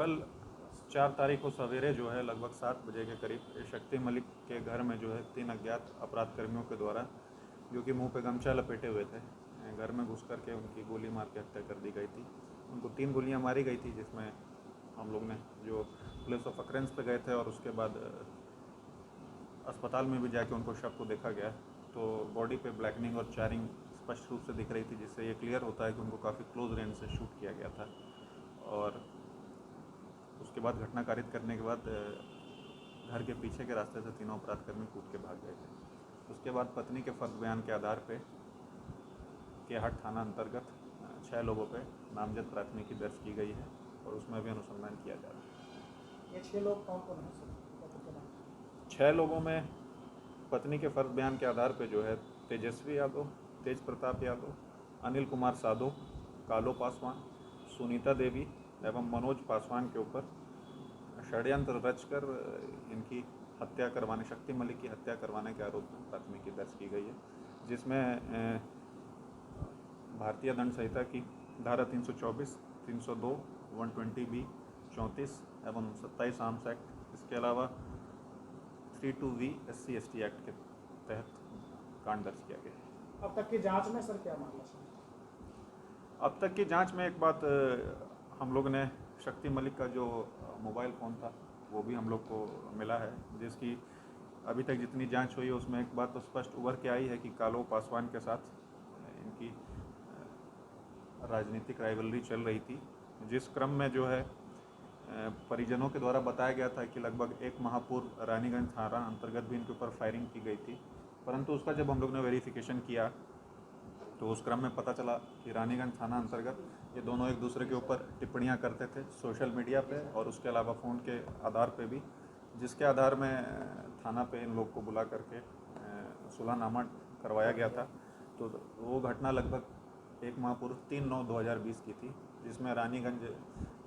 कल 4 तारीख को सवेरे जो है लगभग 7 बजे के करीब शक्ति मलिक के घर में जो है 3 अज्ञात अपराध कर्मियों के द्वारा, जो कि मुंह पे गमछा लपेटे हुए थे, घर में घुस करके उनकी गोली मार के हत्या कर दी गई थी। उनको 3 गोलियां मारी गई थी, जिसमें हम लोग ने जो प्लेस ऑफ अक्रेंस पे गए थे और उसके बाद अस्पताल में भी जाके उनको शव को देखा गया, तो बॉडी पे ब्लैकनिंग और चारिंग स्पष्ट रूप से दिख रही थी, जिससे ये क्लियर होता है कि उनको काफ़ी क्लोज रेंज से शूट किया गया था। और उसके बाद घटना कारित करने के बाद घर के पीछे के रास्ते से तीनों अपराधकर्मी कूद के भाग गए थे। उसके बाद पत्नी के फर्द बयान के आधार पे केहाट थाना अंतर्गत 6 लोगों पे नामजद प्राथमिकी दर्ज की गई है और उसमें भी अनुसंधान किया जा रहा है। ये 6 लोग कौन कौन हैं? 6 लोगों में पत्नी के फर्द बयान के आधार पे जो है तेजस्वी यादव, तेज प्रताप यादव, अनिल कुमार साधो, कालो पासवान, सुनीता देवी एवं मनोज पासवान के ऊपर षड्यंत्र रचकर इनकी हत्या करवाने, शक्ति मलिक की हत्या करवाने के आरोप में प्राथमिकी दर्ज की गई है, जिसमें भारतीय दंड संहिता की धारा 324, 302, 120B, 34 एवं 27 आर्म्स एक्ट, इसके अलावा 32V SC/ST एक्ट के तहत कांड दर्ज किया गया है। अब तक की जांच में सर क्या मामला सर? अब तक की जांच में एक बात हम लोग ने शक्ति मलिक का जो मोबाइल फ़ोन था वो भी हम लोग को मिला है, जिसकी अभी तक जितनी जांच हुई है उसमें एक बात तो स्पष्ट उभर के आई है कि कालो पासवान के साथ इनकी राजनीतिक राइवलरी चल रही थी, जिस क्रम में जो है परिजनों के द्वारा बताया गया था कि लगभग 1 माह पूर्व रानीगंज थाना अंतर्गत भी इनके ऊपर फायरिंग की गई थी, परंतु उसका जब हम लोग ने वेरिफिकेशन किया तो उस क्रम में पता चला कि रानीगंज थाना अंतर्गत ये दोनों एक दूसरे के ऊपर टिप्पणियां करते थे सोशल मीडिया पे और उसके अलावा फ़ोन के आधार पे भी, जिसके आधार में थाना पे इन लोग को बुला करके सुलहनामा करवाया गया था। तो वो घटना लगभग 1 माह पूर्व 3/9/2020 की थी, जिसमें रानीगंज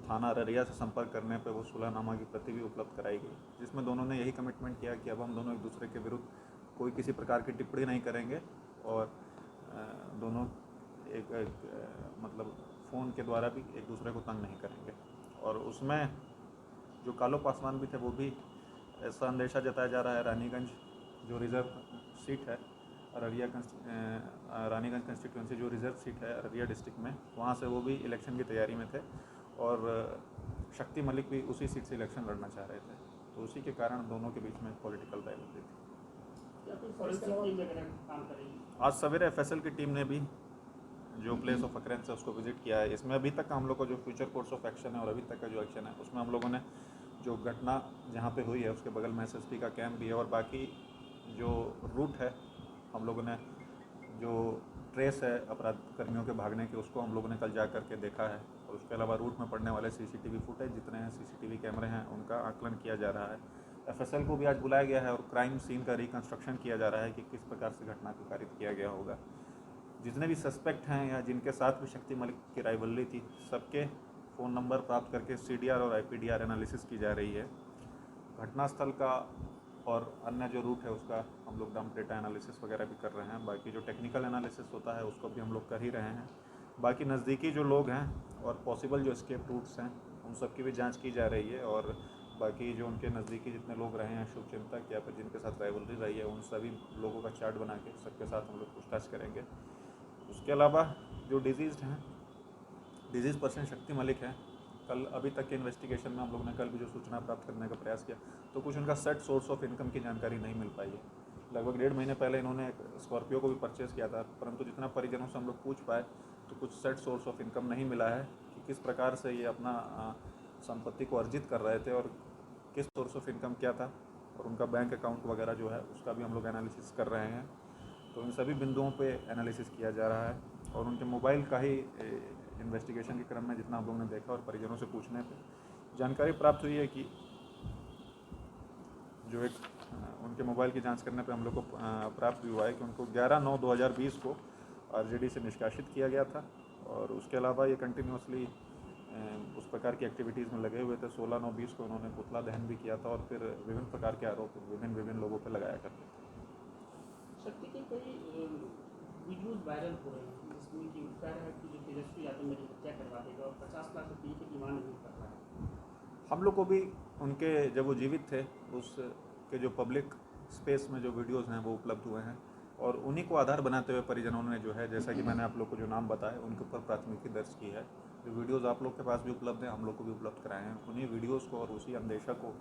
थाना अररिया से संपर्क करने पर वो सुलहनामा की प्रति भी उपलब्ध कराई गई, जिसमें दोनों ने यही कमिटमेंट किया कि अब हम दोनों एक दूसरे के विरुद्ध कोई किसी प्रकार की टिप्पणी नहीं करेंगे और दोनों मतलब फ़ोन के द्वारा भी एक दूसरे को तंग नहीं करेंगे। और उसमें जो कालो पासवान भी थे वो भी ऐसा अंदेशा जताया जा रहा है, रानीगंज जो रिज़र्व सीट है अररिया रानीगंज कंस्टिट्यूंसी जो रिज़र्व सीट है अररिया डिस्ट्रिक्ट में, वहाँ से वो भी इलेक्शन की तैयारी में थे और शक्ति मलिक भी उसी सीट से इलेक्शन लड़ना चाह रहे थे, तो उसी के कारण दोनों के बीच में पॉलिटिकल राइवलरी थी। आज सवेरे FSL की टीम ने भी जो प्लेस ऑफ अक्रेंस है उसको विजिट किया है। इसमें अभी तक हम लोग का जो फ्यूचर कोर्स ऑफ एक्शन है और अभी तक का जो एक्शन है उसमें हम लोगों ने जो घटना जहाँ पे हुई है उसके बगल में SSP का कैंप भी है और बाकी जो रूट है हम लोगों ने जो ट्रेस है अपराध कर्मियों के भागने के उसको हम लोगों ने कल जा करके देखा है और उसके अलावा रूट में पड़ने वाले CCTV फुटेज जितने हैं CCTV कैमरे हैं उनका आकलन किया जा रहा है। FSL को भी आज बुलाया गया है और क्राइम सीन का रिकन्स्ट्रक्शन किया जा रहा है कि किस प्रकार से घटना को कारित किया गया होगा। जितने भी सस्पेक्ट हैं या जिनके साथ भी शक्ति मलिक की राइवलरी थी सबके फ़ोन नंबर प्राप्त करके CDR और IPDR एनालिसिस की जा रही है। घटनास्थल का और अन्य जो रूट है उसका हम लोग डंप डेटा एनालिसिस वगैरह भी कर रहे हैं। बाकी जो टेक्निकल एनालिसिस होता है उसको भी हम लोग कर ही रहे हैं। बाकी नज़दीकी जो लोग हैं और पॉसिबल जो एस्केप रूट्स हैं उन सब की भी जांच की जा रही है और बाकी जो उनके नज़दीकी जितने लोग रहे हैं शुभचिंतक या फिर जिनके साथ राइवलरी रही है उन सभी लोगों का चार्ट बना के सबके साथ हम लोग पूछताछ करेंगे। उसके अलावा जो डिजीज़ पर्सन शक्ति मलिक है, कल अभी तक के इन्वेस्टिगेशन में हम लोग ने कल भी जो सूचना प्राप्त करने का प्रयास किया तो कुछ उनका सेट सोर्स ऑफ इनकम की जानकारी नहीं मिल पाई है। लगभग 1.5 महीने पहले इन्होंने स्कॉर्पियो को भी परचेज़ किया था, परंतु जितना परिजनों से हम लोग पूछ पाए तो कुछ सेट सोर्स ऑफ इनकम नहीं मिला है कि किस प्रकार से ये अपना संपत्ति को अर्जित कर रहे थे और किस सोर्स ऑफ इनकम क्या था और उनका बैंक अकाउंट वगैरह जो है उसका भी हम लोग एनालिसिस कर रहे हैं। तो इन सभी बिंदुओं पे एनालिसिस किया जा रहा है और उनके मोबाइल का ही इन्वेस्टिगेशन के क्रम में जितना हम लोगों ने देखा और परिजनों से पूछने पे जानकारी प्राप्त हुई है कि जो एक उनके मोबाइल की जांच करने पे हम लोग को प्राप्त हुआ है कि उनको 11/9/2020 को RJD से निष्कासित किया गया था और उसके अलावा ये कंटिन्यूसली उस प्रकार की एक्टिविटीज़ में लगे हुए थे। 16/9/20 को उन्होंने पुतला दहन भी किया था और फिर विभिन्न प्रकार के आरोप विभिन्न लोगों पर लगाया करते थे। शक्ति के कई वीडियोज़ वायरल हो रहे हैं जिसमें कि कह रहा है कि जो तेजस्वी यादव मेरी हत्या करवा देगा और 50 लाख रुपये की डिमांड भी कर रहा है, हम लोग को भी उनके जब वो जीवित थे उस के जो पब्लिक स्पेस में जो वीडियोस हैं वो उपलब्ध हुए हैं और उन्हीं को आधार बनाते हुए परिजनों ने जो है, जैसा कि मैंने आप लोग को जो नाम बताए उनके ऊपर प्राथमिकी दर्ज की है। जो वीडियोस आप लोग के पास भी उपलब्ध हैं, हम लोग को भी उपलब्ध कराए हैं, उन्हीं वीडियोस को और उसी अंदेशा को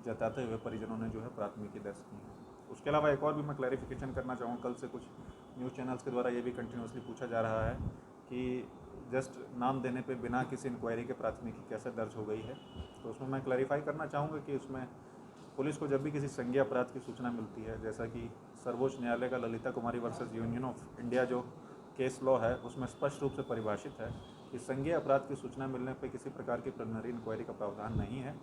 जताते हुए परिजनों ने जो है प्राथमिकी दर्ज की है। उसके अलावा एक और भी मैं क्लैरिफिकेशन करना चाहूँगा, कल से कुछ न्यूज़ चैनल्स के द्वारा ये भी कंटिन्यूसली पूछा जा रहा है कि जस्ट नाम देने पे बिना किसी इंक्वायरी के प्राथमिकी कैसे दर्ज हो गई है। तो उसमें मैं क्लैरिफाई करना चाहूँगा कि उसमें पुलिस को जब भी किसी संज्ञेय अपराध की सूचना मिलती है, जैसा कि सर्वोच्च न्यायालय का ललिता कुमारी वर्सेस यूनियन ऑफ इंडिया जो केस लॉ है उसमें स्पष्ट रूप से परिभाषित है कि संज्ञेय अपराध की सूचना मिलने पर किसी प्रकार की प्रिलिमिनरी इंक्वायरी का प्रावधान नहीं है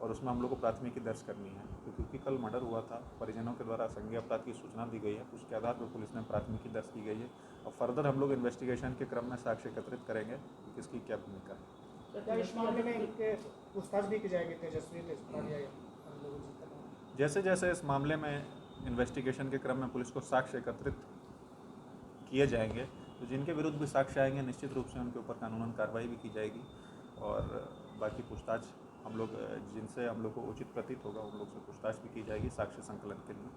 और उसमें हम लोग को प्राथमिकी दर्ज करनी है। क्योंकि कल मर्डर हुआ था, परिजनों के द्वारा संज्ञेय अपराध की सूचना दी गई है, उसके आधार पर पुलिस ने प्राथमिकी दर्ज की गई है और फर्दर हम लोग इन्वेस्टिगेशन के क्रम में साक्ष्य एकत्रित करेंगे कि किसकी क्या भूमिका है। क्या इस मामले में इनके पूछताछ भी की जाएगी तेजस्वी तेजपाल या अन्य लोगों से? जैसे जैसे इस मामले में इन्वेस्टिगेशन के क्रम में पुलिस को साक्ष्य एकत्रित किए जाएंगे तो जिनके विरुद्ध भी साक्ष्य आएंगे निश्चित रूप से उनके ऊपर कानूनन कार्रवाई भी की जाएगी और बाकी पूछताछ हम लोग जिनसे हम लोग को उचित प्रतीत होगा उन लोग से पूछताछ भी की जाएगी साक्ष्य संकलन के लिए।